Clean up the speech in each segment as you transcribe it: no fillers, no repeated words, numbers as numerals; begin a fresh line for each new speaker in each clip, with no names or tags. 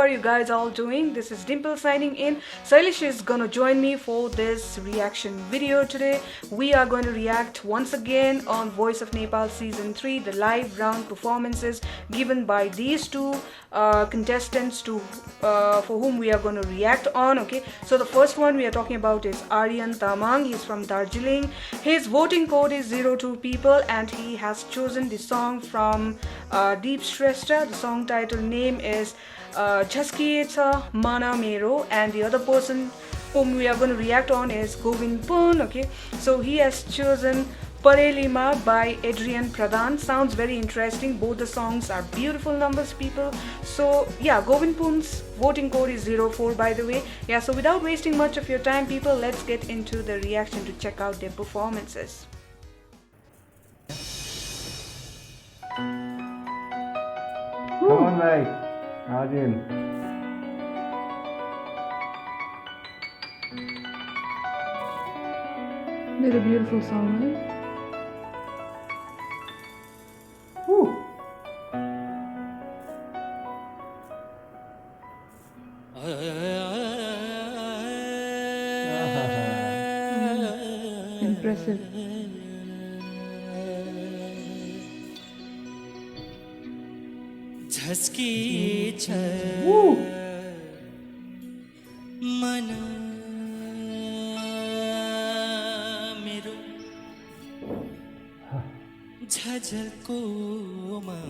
are you guys all doing? This is Dimple signing in. Sailesh is gonna join me for this reaction video today. We are going to react once again on Voice of Nepal Season 3, the live round performances given by these two contestants for whom we are going to react on. Okay, so the first one we are talking about is Aryan Tamang. He's from Darjeeling. His voting code is 02 people and he has chosen the song from Deep Shrestha. The song title name is Jhaskiyecha Mana Mero, and the other person whom we are going to react on is Govind Pun. Okay, so he has chosen Parelima by Adrian Pradhan. Sounds very interesting. Both the songs are beautiful numbers, people. So yeah, Govind Pun's voting code is 04, by the way. Yeah, so without wasting much of your time, people, let's get into the reaction to check out their performances.
Come on, mate. Arjun.
Very beautiful song, right?
Woo.
Impressive.
झस्किएछ मन मेरो झझल्कोमा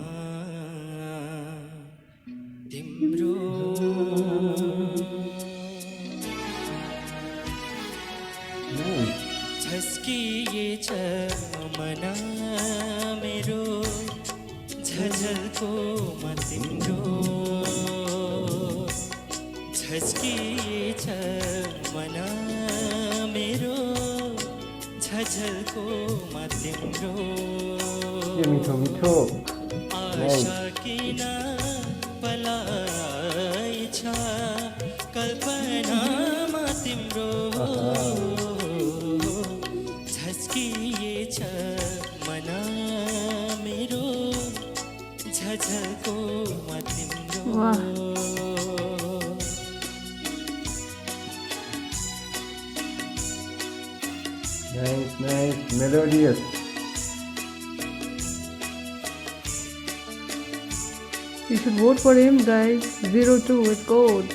तिम्रो झस्किएछ मन मेरो झझल्कोमा तिम्रो झस्किएछ मन मेरो झझल्कोमा तिम्रो
मिठो मिठो
आशा किन पलाएछ कल्पनामा तिम्रो झस्किएछ मन मेरो झझल्कोमा तिम्रो
Nice, nice, melodious.
You should vote for him, guys. 02 with code.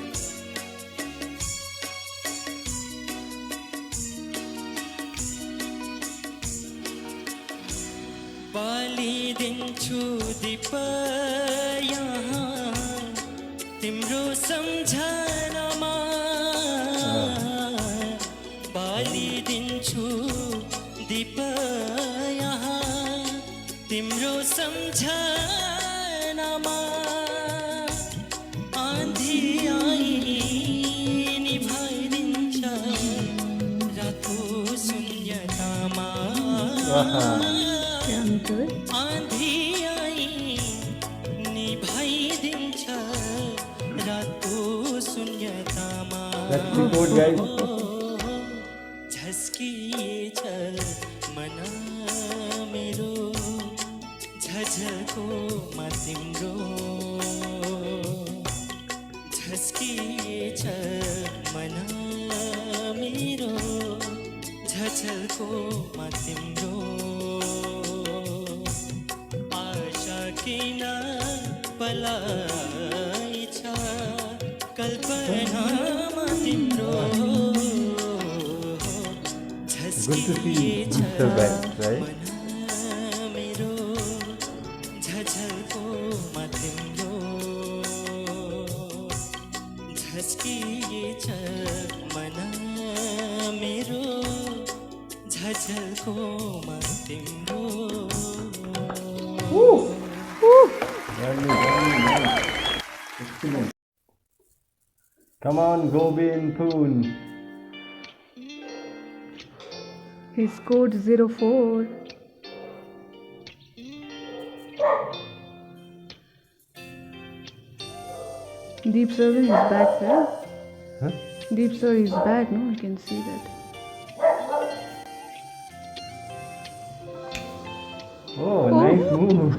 बालिदिन्छु दीप यहाँ तिम्रो सम्झनामा बालिदिन्छु दीप यहाँ तिम्रो सम्झनामा आँधी आई निभाइदिन्छ रातको शून्यतामा आँधी आई निभाइदिन्छ रातको शून्यतामा
That's the code, guys.
झस्किएछ मन मेरो झझल्कोमा तिम्रो झस्किएछ मन मेरो झझल्कोमा तिम्रो आशा किन पलाएछ कल्पनामा तिम्रो
Good to see Mr. Banks, right?
मेरो झझल्कोमा तिम्रो झस्किएछ मन मेरो झझल्कोमा तिम्रो
Lovely, lovely, nice. Excellent. Come on, Govind Pun.
His code 04. Deep Sir is back there.
Huh?
Deep Sir is back, no? You can see that.
Oh, nice move.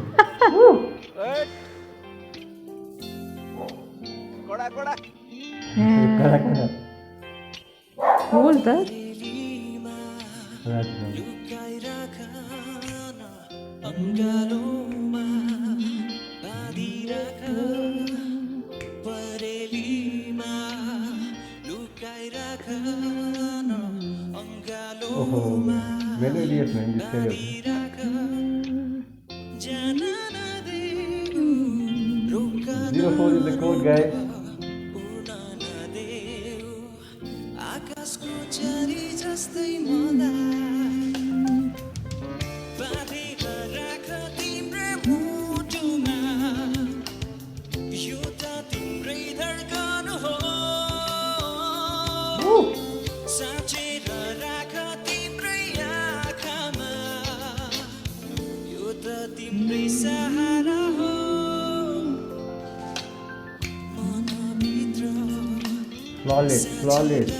Rajman. Oh, melodious man, this guy also. 04 is the code, guys.
आकाशको चरी जस्तै मलाई बाँधेर राख तिम्रै मुटुमा यो त तिम्रै धड्कन हो साँचेर राख तिम्रै आँखामा यो त तिम्रै सहारा हो मनभित्र
Flawless, flawless.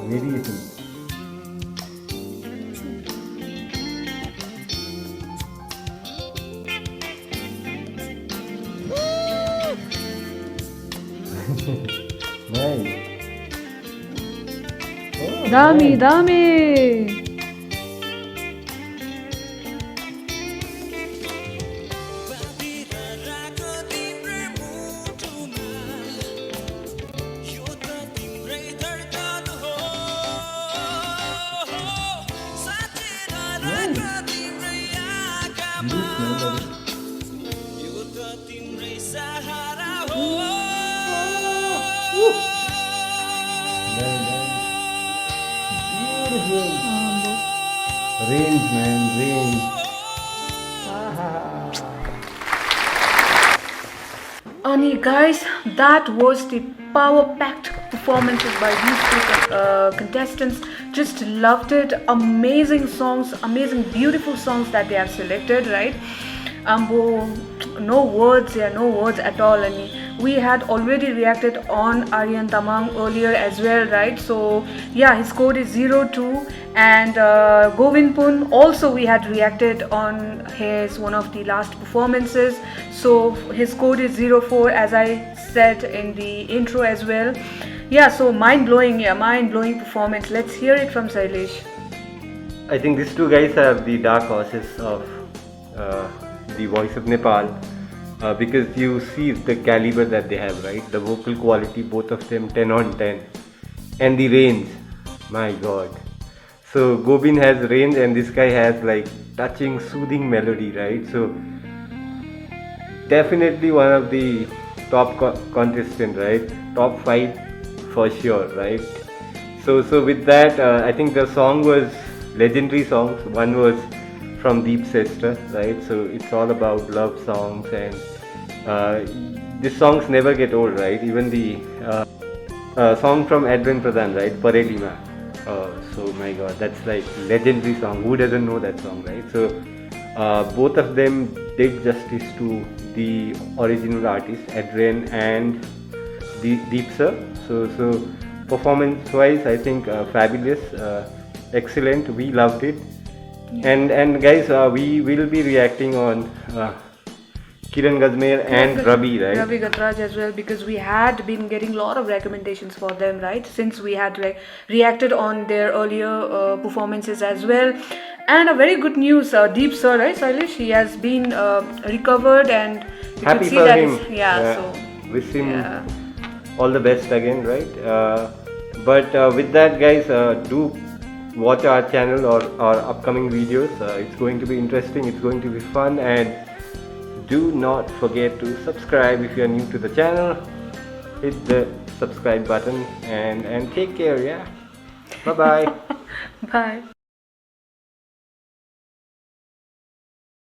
Variation. Nice. Oh,
Dami,
nice.
dami.
Range, man, range.
Ani guys, that was the power-packed performances by these two contestants. Just loved it. Amazing songs, amazing, beautiful songs that they have selected, right? No words, yeah, no words at all. And we had already reacted on Aryan Tamang earlier as well, right? So yeah, his code is 02, and Govind Pun also we had reacted on his one of the last performances. So his code is 04, as I said in the intro as well. Yeah, so mind-blowing performance. Let's hear it from Sailesh.
I think these two guys are the dark horses of the Voice of Nepal, because you see the caliber that they have, right? The vocal quality, both of them 10 on 10, and the range, my god. So Govind has range and this guy has like touching, soothing melody, right? So definitely one of the top contestant, right? Top 5 for sure, right? So with that, I think the song was legendary songs. One was from Deep Sister, right? So it's all about love songs, and these songs never get old, right? Even the song from Adrian Pradhan, right? Parelima. So my god, that's like legendary song. Who doesn't know that song, right? So both of them did justice to the original artist, Adrian and Deep Sir. So performance wise, I think fabulous, excellent. We loved it. And guys, we will be reacting on Kiran Gajmer and Ravi, right?
Ravi Gatraj as well, because we had been getting a lot of recommendations for them, right? Since we had reacted on their earlier performances as well. And a very good news, Deep Sir, right, Sailesh? He has been recovered, and you
Happy
can see
for
that
him.
so
wish him all the best again, right? But with that, guys, do watch our channel or our upcoming videos. It's going to be interesting, it's going to be fun, and do not forget to subscribe if you are new to the channel. hit the subscribe button and take care. Yeah. Bye bye.
Bye.